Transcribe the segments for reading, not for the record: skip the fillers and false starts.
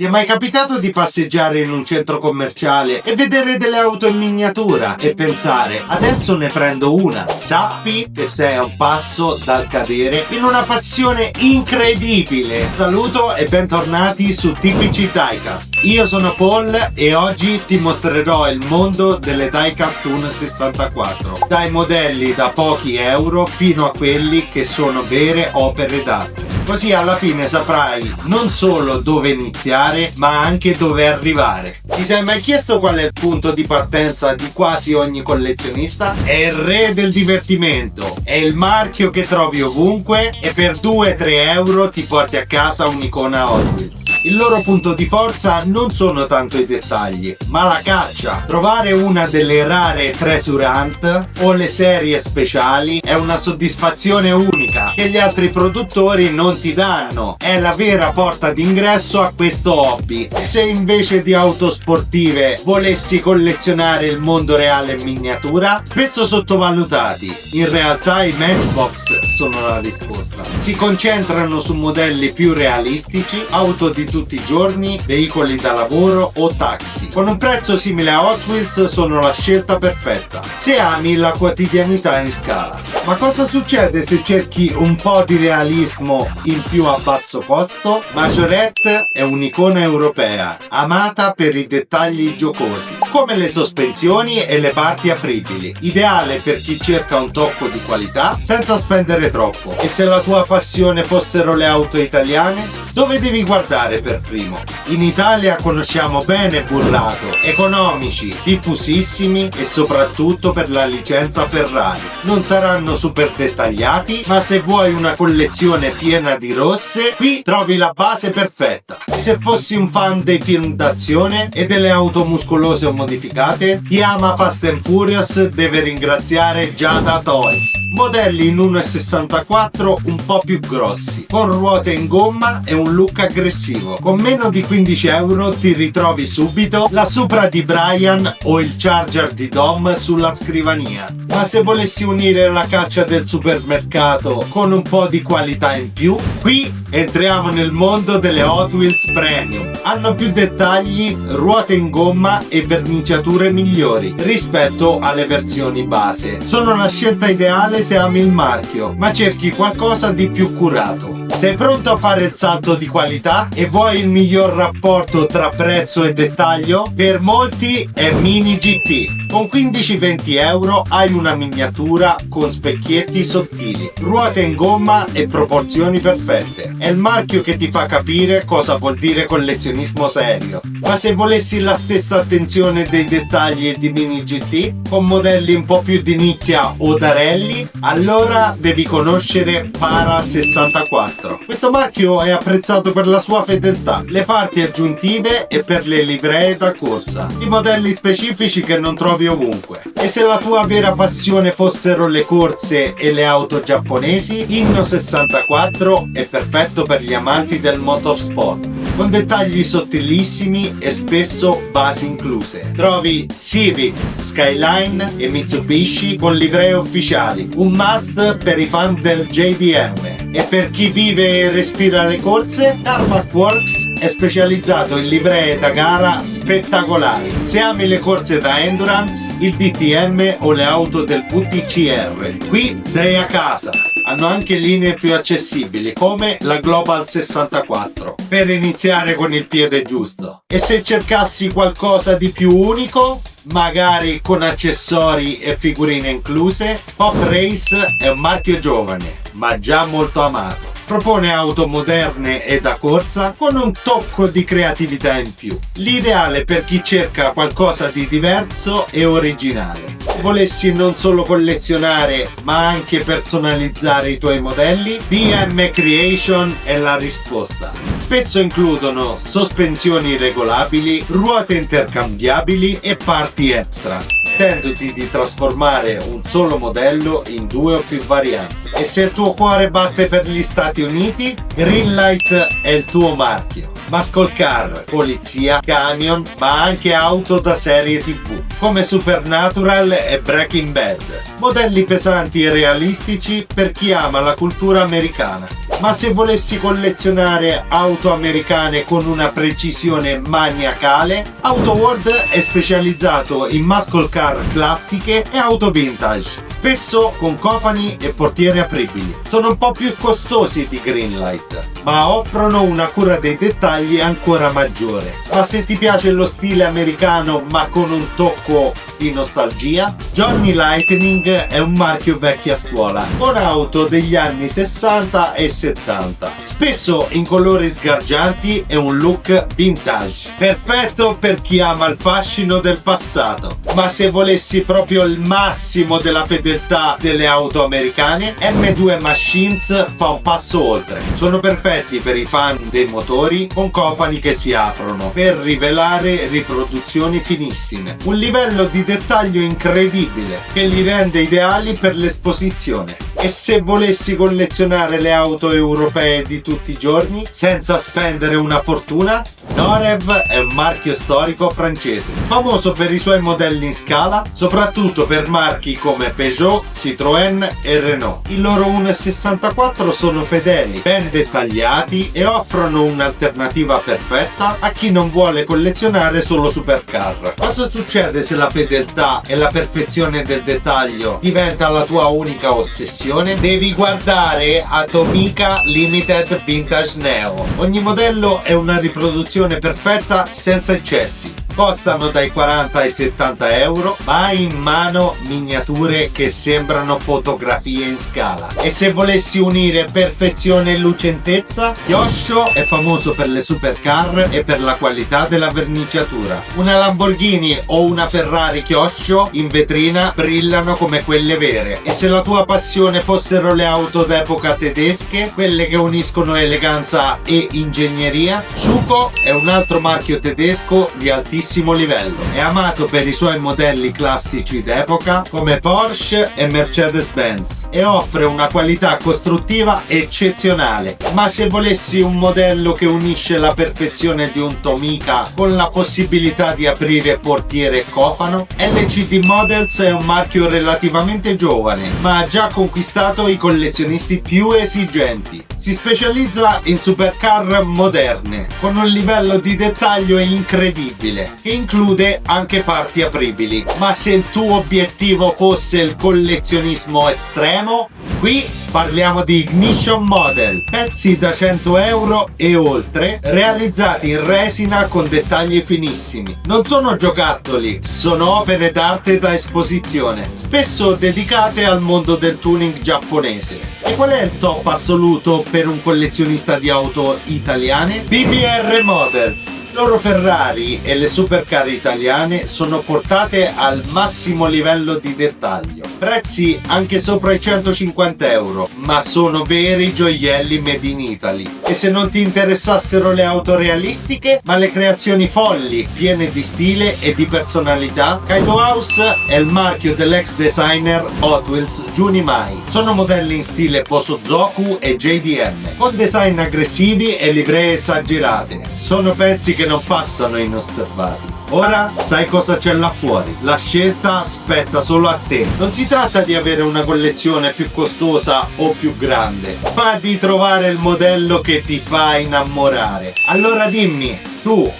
Ti è mai capitato di passeggiare in un centro commerciale e vedere delle auto in miniatura e pensare adesso ne prendo una? Sappi che sei a un passo dal cadere in una passione incredibile. Saluto e bentornati su Tipici Diecast. Io sono Paul e oggi ti mostrerò il mondo delle Diecast 164, dai modelli da pochi euro fino a quelli che sono vere opere d'arte. Così alla fine saprai non solo dove iniziare, ma anche dove arrivare. Ti sei mai chiesto qual è il punto di partenza di quasi ogni collezionista? È il re del divertimento, è il marchio che trovi ovunque e per 2-3 euro ti porti a casa un'icona Hot Wheels. Il loro punto di forza non sono tanto i dettagli, ma la caccia. Trovare una delle rare Treasure Hunt o le serie speciali è una soddisfazione unica che gli altri produttori non ti danno. È la vera porta d'ingresso a questo hobby. Se invece di auto sportive volessi collezionare il mondo reale in miniatura, spesso sottovalutati, in realtà i Matchbox sono la risposta. Si concentrano su modelli più realistici, auto di tutti i giorni, veicoli da lavoro o taxi. Con un prezzo simile a Hot Wheels sono la scelta perfetta se ami la quotidianità in scala. Ma cosa succede se cerchi un po' di realismo in più a basso costo? Majorette è un'icona europea, amata per i dettagli giocosi, come le sospensioni e le parti apribili, ideale per chi cerca un tocco di qualità senza spendere troppo. E se la tua passione fossero le auto italiane, dove devi guardare per primo? In Italia conosciamo bene Burrato, economici, diffusissimi e soprattutto per la licenza Ferrari. Non saranno super dettagliati, ma se vuoi una collezione piena di rosse, qui trovi la base perfetta. Se fossi un fan dei film d'azione e delle auto muscolose o modificate, chi ama Fast and Furious deve ringraziare Giada Toys. Modelli in 1.64 un po' più grossi, con ruote in gomma e un look aggressivo. Con meno di 15 euro ti ritrovi subito la Supra di Brian o il Charger di Dom sulla scrivania. Ma se volessi unire la caccia del supermercato con un po' di qualità in più, qui entriamo nel mondo delle Hot Wheels Premium. Hanno più dettagli, ruote in gomma e verniciature migliori rispetto alle versioni base. Sono la scelta ideale se ami il marchio, ma cerchi qualcosa di più curato. Sei pronto a fare il salto di qualità e vuoi il miglior rapporto tra prezzo e dettaglio? Per molti è Mini GT. Con 15-20 euro hai una miniatura con specchietti sottili, ruote in gomma e proporzioni perfette. È il marchio che ti fa capire cosa vuol dire collezionismo serio. Ma se volessi la stessa attenzione dei dettagli di Mini GT, con modelli un po' più di nicchia o darelli, allora devi conoscere Para 64. Questo marchio è apprezzato per la sua fedeltà, le parti aggiuntive e per le livree da corsa, i modelli specifici che non trovi ovunque. E se la tua vera passione fossero le corse e le auto giapponesi, Inno 64 è perfetto per gli amanti del motorsport, con dettagli sottilissimi e spesso basi incluse. Trovi Civic, Skyline e Mitsubishi con livree ufficiali, un must per i fan del JDM. E per chi vive e respira le corse, Tarmac Works è specializzato in livree da gara spettacolari. Se ami le corse da endurance, il DTM o le auto del VTCR, qui sei a casa. Hanno anche linee più accessibili come la Global 64 per iniziare con il piede giusto. E se cercassi qualcosa di più unico, magari con accessori e figurine incluse, Pop Race è un marchio giovane ma già molto amato. Propone auto moderne e da corsa con un tocco di creatività in più. L'ideale per chi cerca qualcosa di diverso e originale. Se volessi non solo collezionare ma anche personalizzare i tuoi modelli, BM Creation è la risposta. Spesso includono sospensioni regolabili, ruote intercambiabili e parti extra, permettendoti di trasformare un solo modello in 2 o più varianti. E se il tuo cuore batte per gli Stati Uniti, Greenlight è il tuo marchio. Muscle car, polizia, camion, ma anche auto da serie TV, come Supernatural e Breaking Bad. Modelli pesanti e realistici per chi ama la cultura americana. Ma se volessi collezionare auto americane con una precisione maniacale, AutoWorld è specializzato in muscle car classiche e auto vintage, spesso con cofani e portiere apribili. Sono un po' più costosi di Greenlight, ma offrono una cura dei dettagli ancora maggiore. Ma se ti piace lo stile americano ma con un tocco di nostalgia, Johnny Lightning è un marchio vecchia scuola, con auto degli anni 60 e 70, spesso in colori sgargianti e un look vintage, perfetto per chi ama il fascino del passato. Ma se volessi proprio il massimo della fedeltà delle auto americane, M2 Machines fa un passo oltre. Sono perfetti per i fan dei motori, con cofani che si aprono per rivelare riproduzioni finissime, un livello di dettaglio incredibile che li rende ideali per l'esposizione. E se volessi collezionare le auto europee di tutti i giorni senza spendere una fortuna, Norev è un marchio storico francese, famoso per i suoi modelli in scala, soprattutto per marchi come Peugeot, Citroën e Renault. I loro 1.64 sono fedeli, ben dettagliati e offrono un'alternativa perfetta a chi non vuole collezionare solo supercar. Cosa succede se la fedeltà e la perfezione del dettaglio diventa la tua unica ossessione? Devi guardare Atomica Limited Vintage Neo. Ogni modello è una riproduzione perfetta senza eccessi. Costano dai 40 ai 70 euro, ma hai in mano miniature che sembrano fotografie in scala. E se volessi unire perfezione e lucentezza, Kyosho è famoso per le supercar e per la qualità della verniciatura. Una Lamborghini o una Ferrari Kyosho in vetrina brillano come quelle vere. E se la tua passione fossero le auto d'epoca tedesche, quelle che uniscono eleganza e ingegneria, Schuko è un altro marchio tedesco di altissimo livello. È amato per i suoi modelli classici d'epoca come Porsche e Mercedes-Benz e offre una qualità costruttiva eccezionale. Ma se volessi un modello che unisce la perfezione di un Tomica con la possibilità di aprire portiere e cofano, LCD Models è un marchio relativamente giovane, ma ha già conquistato i collezionisti più esigenti. Si specializza in supercar moderne, con un livello di dettaglio incredibile, che include anche parti apribili. Ma se il tuo obiettivo fosse il collezionismo estremo, qui parliamo di Ignition Model, pezzi da 100 euro e oltre, realizzati in resina con dettagli finissimi. Non sono giocattoli, sono opere d'arte da esposizione, spesso dedicate al mondo del tuning giapponese. E qual è il top assoluto per un collezionista di auto italiane? BBR Models. Loro Ferrari e le supercar italiane sono portate al massimo livello di dettaglio. Prezzi anche sopra i 150 euro, ma sono veri gioielli made in Italy. E se non ti interessassero le auto realistiche, ma le creazioni folli, piene di stile e di personalità, Kaito House è il marchio dell'ex designer Hot Wheels Junimai. Sono modelli in stile Bosozoku e JDM, con design aggressivi e livree esagerate. Sono pezzi che non passano inosservati. Ora sai cosa c'è là fuori. La scelta spetta solo a te. Non si tratta di avere una collezione più costosa o più grande, ma di trovare il modello che ti fa innamorare. Allora dimmi, tu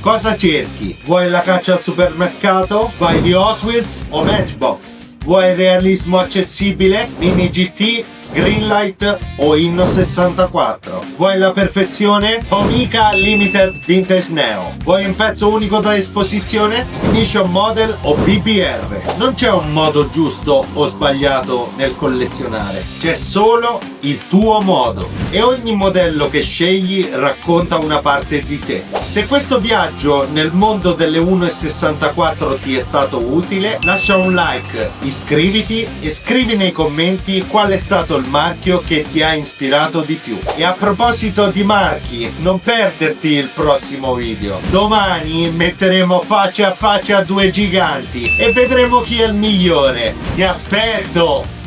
cosa cerchi? Vuoi la caccia al supermercato? Vai di Hot Wheels o Matchbox? Vuoi realismo accessibile? Mini GT, Greenlight o Inno 64? Vuoi la perfezione? Tomica Limited Vintage Neo. Vuoi un pezzo unico da esposizione? Ignition Model o BBR? Non c'è un modo giusto o sbagliato nel collezionare, c'è solo il tuo modo e ogni modello che scegli racconta una parte di te. Se questo viaggio nel mondo delle 1.64 ti è stato utile, lascia un like, iscriviti e scrivi nei commenti qual è stato il marchio che ti ha ispirato di più. E a proposito di marchi, non perderti il prossimo video. Domani metteremo faccia a faccia due giganti e vedremo chi è il migliore. Ti aspetto!